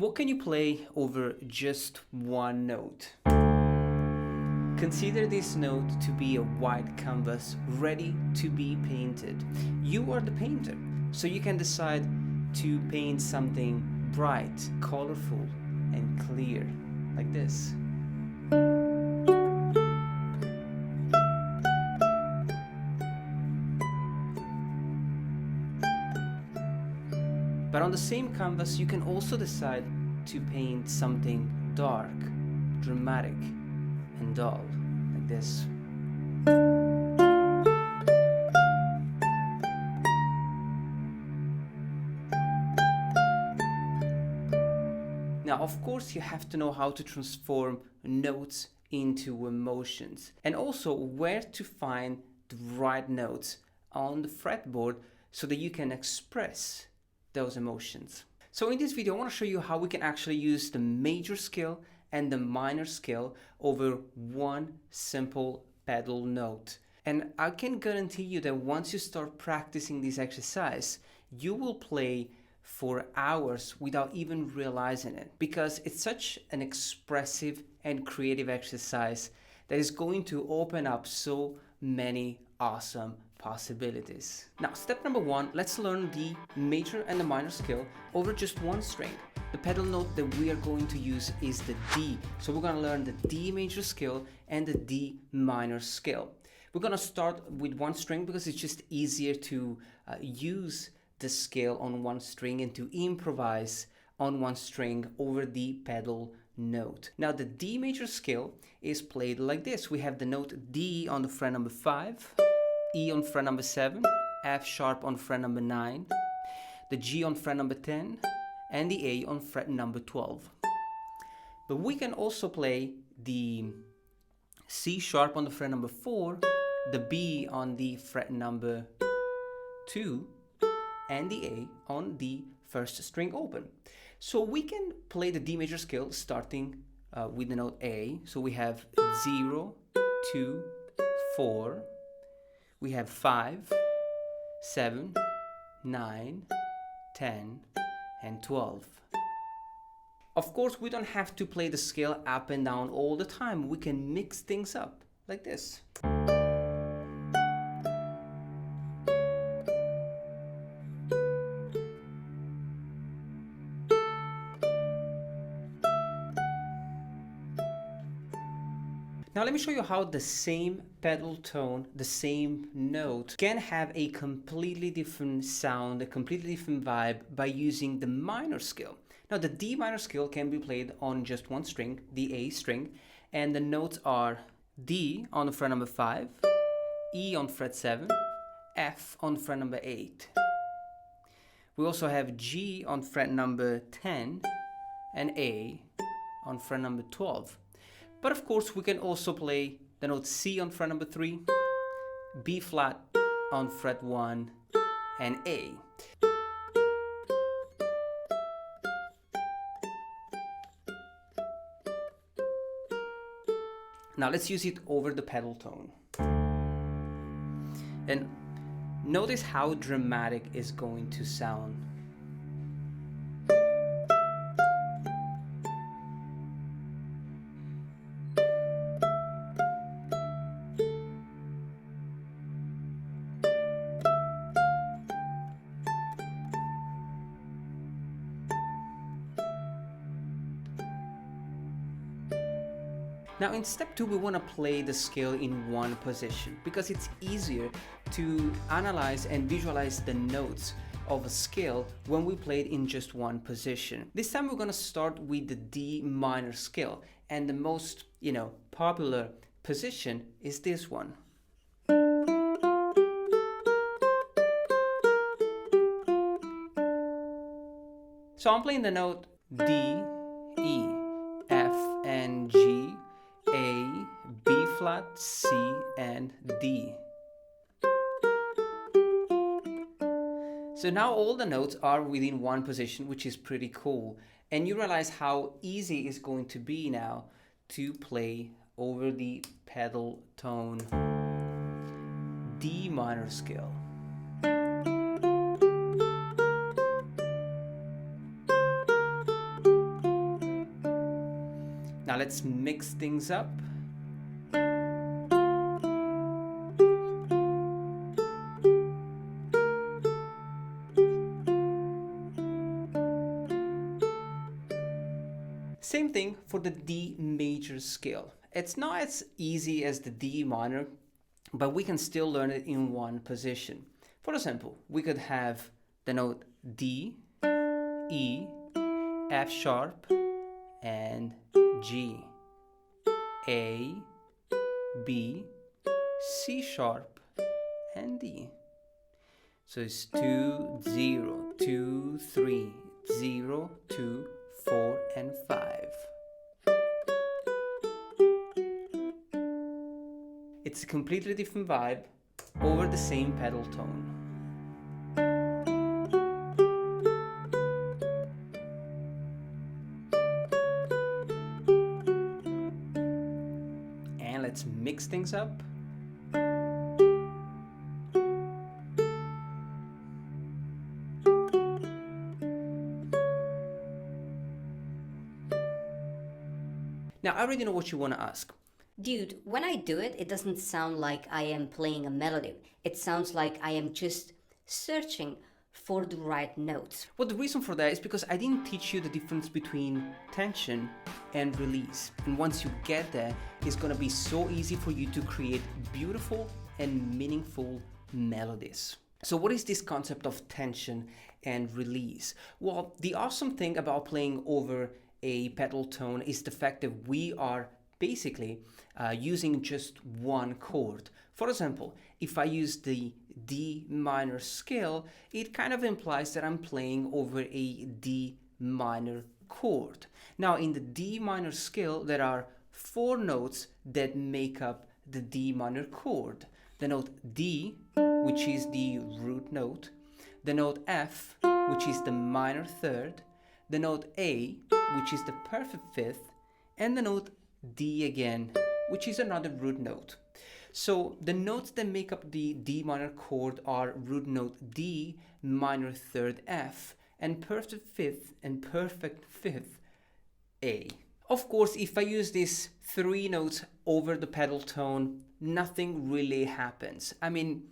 What can you play over just one note? Consider this note to be a white canvas ready to be painted. You are the painter, so you can decide to paint something bright, colorful, and clear, like this. But on the same canvas, you can also decide to paint something dark, dramatic, and dull, like this. Now, of course, you have to know how to transform notes into emotions, and also where to find the right notes on the fretboard so that you can express those emotions. So in this video, I want to show you how we can actually use the major scale and the minor scale over one simple pedal note. And I can guarantee you that once you start practicing this exercise, you will play for hours without even realizing it, because it's such an expressive and creative exercise that is going to open up so many awesome possibilities. Now, step number one, let's learn the major and the minor scale over just one string. The pedal note that we are going to use is the D. So we're going to learn the D major scale and the D minor scale. We're going to start with one string because it's just easier to use the scale on one string and to improvise on one string over the pedal note. Now, the D major scale is played like this. We have the note D on the fret number 5, E on fret number 7, F sharp on fret number 9, the G on fret number 10, and the A on fret number 12. But we can also play the C sharp on the fret number 4, the B on the fret number 2, and the A on the first string open. So we can play the D major scale starting with the note A. So we have 0, 2, 4. We have 5, 7, 9, 10, and 12. Of course, we don't have to play the scale up and down all the time. We can mix things up like this. Now let me show you how the same pedal tone, the same note, can have a completely different sound, a completely different vibe by using the minor scale. Now the D minor scale can be played on just one string, the A string, and the notes are D on the fret number 5, E on fret 7, F on fret number 8. We also have G on fret number 10 and A on fret number 12. But of course, we can also play the note C on fret number 3, B flat on fret 1, and A. Now let's use it over the pedal tone. And notice how dramatic it's going to sound. Now in step 2, we want to play the scale in one position because it's easier to analyze and visualize the notes of a scale when we play it in just one position. This time we're going to start with the D minor scale, and the most, popular position is this one. So I'm playing the note D, E, F, and G, A, B flat, C, and D. So now all the notes are within one position, which is pretty cool. And you realize how easy it's going to be now to play over the pedal tone D minor scale. Now let's mix things up. Same thing for the D major scale. It's not as easy as the D minor, but we can still learn it in one position. For example, we could have the note D, E, F sharp, and G, A, B, C sharp, and D. So it's 2, 0, 2, 3, 0, 2, 4, and 5. It's a completely different vibe over the same pedal tone. And let's mix things up. Now, I already know what you want to ask. Dude, when I do it, it doesn't sound like I am playing a melody. It sounds like I am just searching for the right notes. Well, the reason for that is because I didn't teach you the difference between tension and release. And once you get there, it's going to be so easy for you to create beautiful and meaningful melodies. So what is this concept of tension and release? Well, the awesome thing about playing over a pedal tone is the fact that we are basically using just one chord. For example, if I use the D minor scale, it kind of implies that I'm playing over a D minor chord. Now, in the D minor scale, there are 4 notes that make up the D minor chord. The note D, which is the root note, the note F, which is the minor third, the note A, which is the perfect fifth, and the note D again, which is another root note. So the notes that make up the D minor chord are root note D, minor third F, and perfect fifth A. Of course, if I use these 3 notes over the pedal tone, nothing really happens. I mean,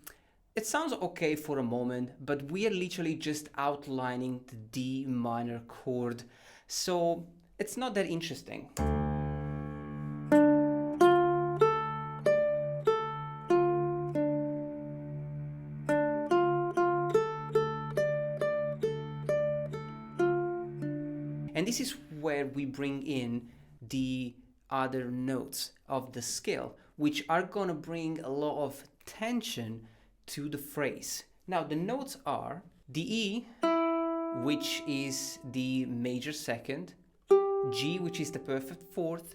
it sounds okay for a moment, but we are literally just outlining the D minor chord, so it's not that interesting. And this is where we bring in the other notes of the scale, which are gonna bring a lot of tension to the phrase. Now, the notes are the E, which is the major second, G, which is the perfect fourth,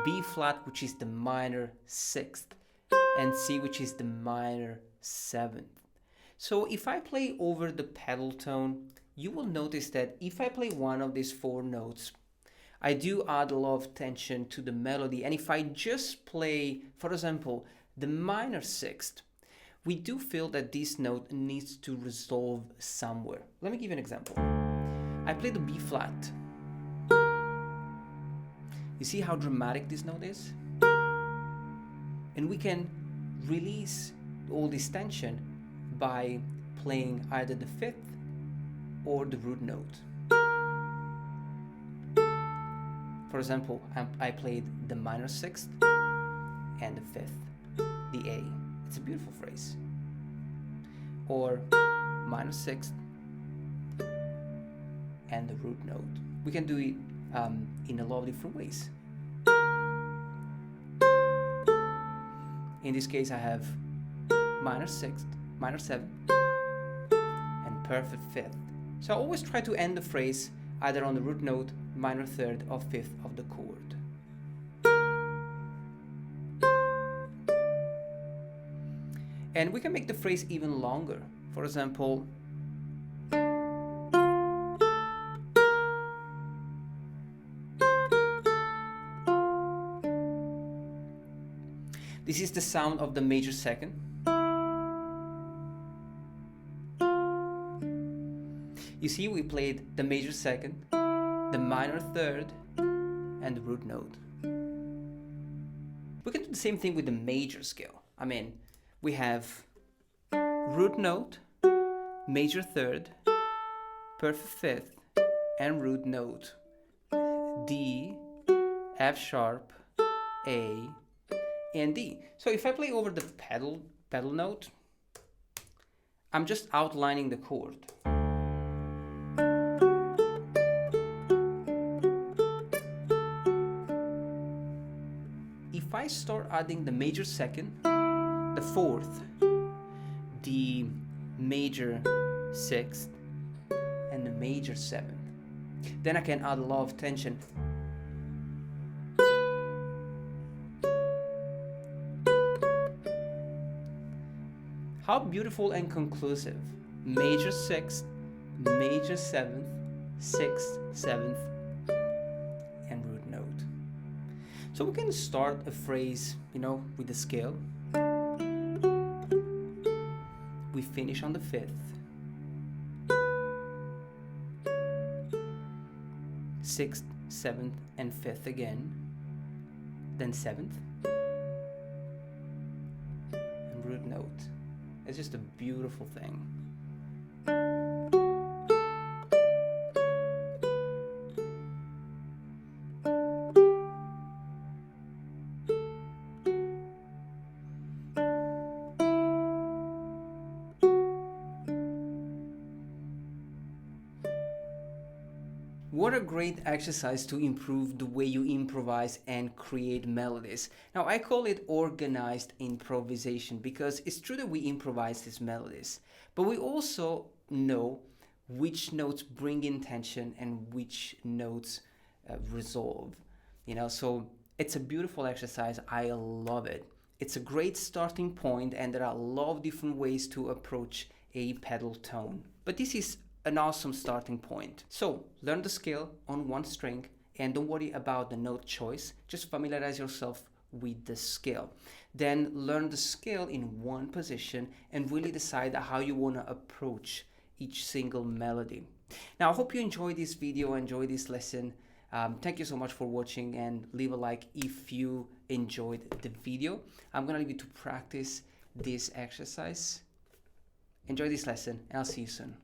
B flat, which is the minor sixth, and C, which is the minor seventh. So if I play over the pedal tone, you will notice that if I play one of these 4 notes, I do add a lot of tension to the melody. And if I just play, for example, the minor sixth, we do feel that this note needs to resolve somewhere. Let me give you an example. I play the B flat. You see how dramatic this note is? And we can release all this tension by playing either the fifth or the root note. For example, I played the minor sixth and the fifth, the A. It's a beautiful phrase. Or minor sixth and the root note. We can do it in a lot of different ways. In this case, I have minor sixth, minor seventh, and perfect fifth. So I always try to end the phrase either on the root note, minor third, or fifth of the chord. And we can make the phrase even longer. For example, this is the sound of the major second. You see, we played the major second, the minor third, and the root note. We can do the same thing with the major scale. I mean, we have root note, major third, perfect fifth, and root note. D, F sharp, A, and D. So if I play over the pedal note, I'm just outlining the chord. If I start adding the major second, the fourth, the major sixth, and the major seventh, then I can add a lot of tension. How beautiful and conclusive. Major sixth, major seventh, sixth, seventh, and root note. So we can start a phrase, with the scale. We finish on the fifth, sixth, seventh, and fifth again, then seventh, and root note. It's just a beautiful thing. What a great exercise to improve the way you improvise and create melodies. Now, I call it organized improvisation because it's true that we improvise these melodies, but we also know which notes bring in tension and which notes resolve. So it's a beautiful exercise. I love it. It's a great starting point, and there are a lot of different ways to approach a pedal tone. But this is an awesome starting point. So learn the scale on one string and don't worry about the note choice. Just familiarize yourself with the scale. Then learn the scale in one position and really decide how you want to approach each single melody. Now, I hope you enjoyed this video, enjoyed this lesson. Thank you so much for watching, and leave a like if you enjoyed the video. I'm gonna leave you to practice this exercise. Enjoy this lesson, and I'll see you soon.